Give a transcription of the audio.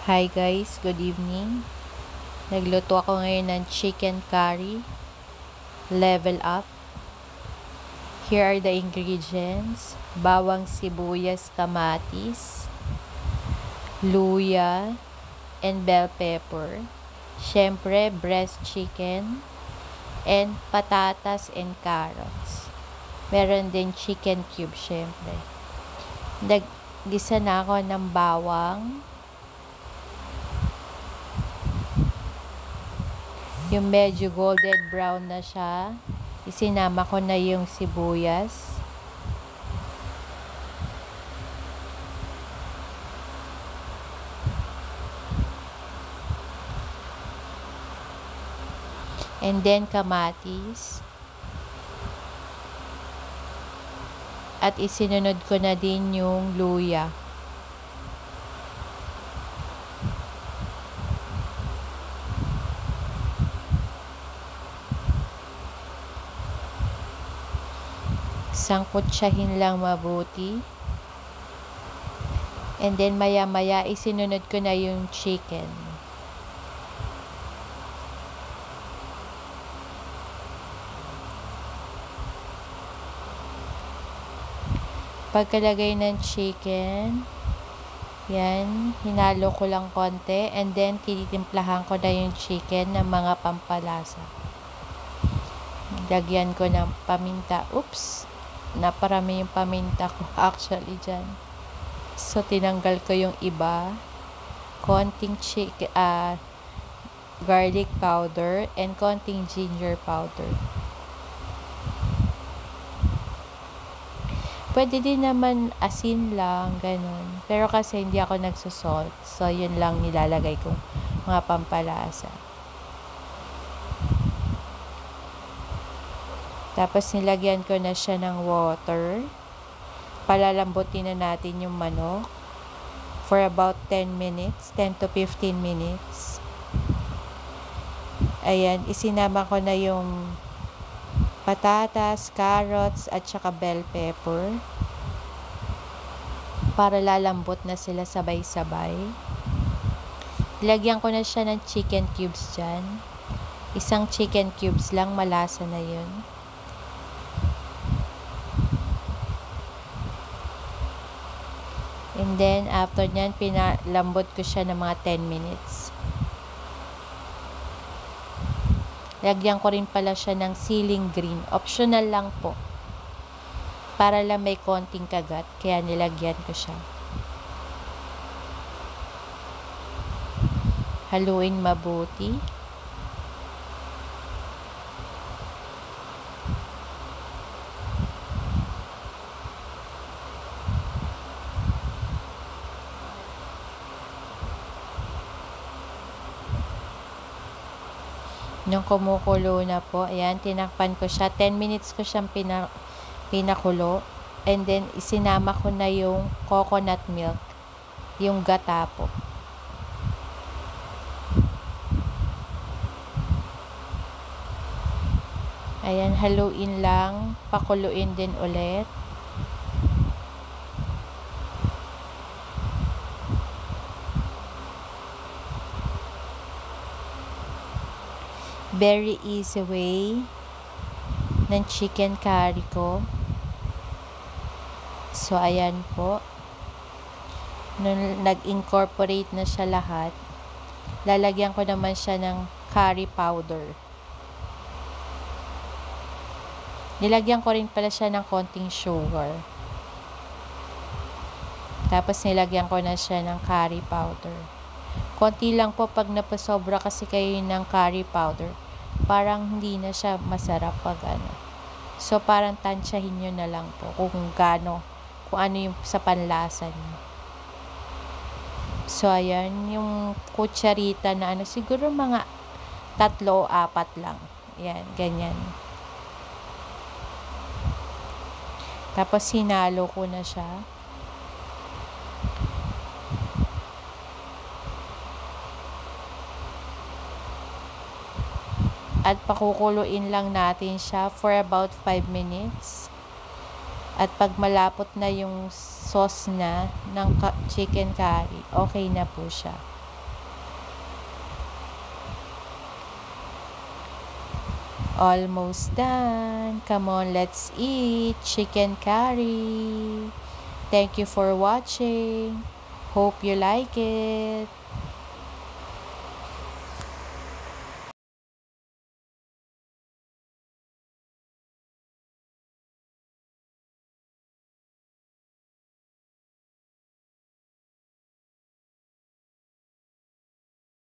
Hi guys, good evening. Nagluto ako ngayon ng chicken curry, level up. Here are the ingredients: bawang, sibuyas, kamatis, luya, and bell pepper. Syempre, breast chicken, and patatas and carrots. Meron din chicken cube, syempre. Naggisa na ako ng bawang. Yung medyo golden brown na siya, isinama ko na yung sibuyas. And then kamatis. At isinunod ko na din yung luya. Sangkutsahin lang mabuti. And then maya-maya isinunod ko na yung chicken. Pagkalagay ng chicken, yan, hinalo ko lang konti, and then tinitimplahan ko na yung chicken ng mga pampalasa. Lagyan ko ng paminta. Oops! Naparami yung paminta ko actually dyan. So, tinanggal ko yung iba. Konting garlic powder and konting ginger powder. Pwede din naman asin lang, ganun. Pero kasi hindi ako nagsusalt. So, yun lang nilalagay kong mga pampalasa. Tapos, nilagyan ko na siya ng water. Palalambutin na natin yung manok for about 10 minutes, 10 to 15 minutes. Ayan, isinama ko na yung patatas, carrots, at saka bell pepper para lalambot na sila sabay-sabay. Ilagyan ko na siya ng chicken cubes dyan. Isang chicken cubes lang, malasa na yun. And then, after nyan, pinalambot ko siya ng mga 10 minutes. Lagyan ko rin pala siya ng ceiling green. Optional lang po. Para lang may konting kagat. Kaya nilagyan ko siya. Haluin mabuti. Nung kumukulo na po, ayan, tinakpan ko siya. 10 minutes ko siyang pinakulo. And then, isinama ko na yung coconut milk. Yung gata po. Ayan, haluin lang. Pakuluin din ulit. Very easy way ng chicken curry ko. So, ayan po. Nung nag-incorporate na siya lahat, lalagyan ko naman siya ng curry powder. Nilagyan ko rin pala siya ng konting sugar. Tapos, nilagyan ko na siya ng curry powder. Konti lang po pag napasobra kasi kayo ng curry powder. Parang hindi na siya masarap pag ano. So, parang tansyahin nyo na lang po kung ano yung sa panlasa nyo. So, ayan, yung kutsarita na siguro mga 3 o 4 lang. Ayan, ganyan. Tapos, hinalo ko na siya. At pakukuluin lang natin siya for about 5 minutes. At pag malapot na yung sauce na ng chicken curry, okay na po siya. Almost done. Come on, let's eat chicken curry. Thank you for watching. Hope you like it.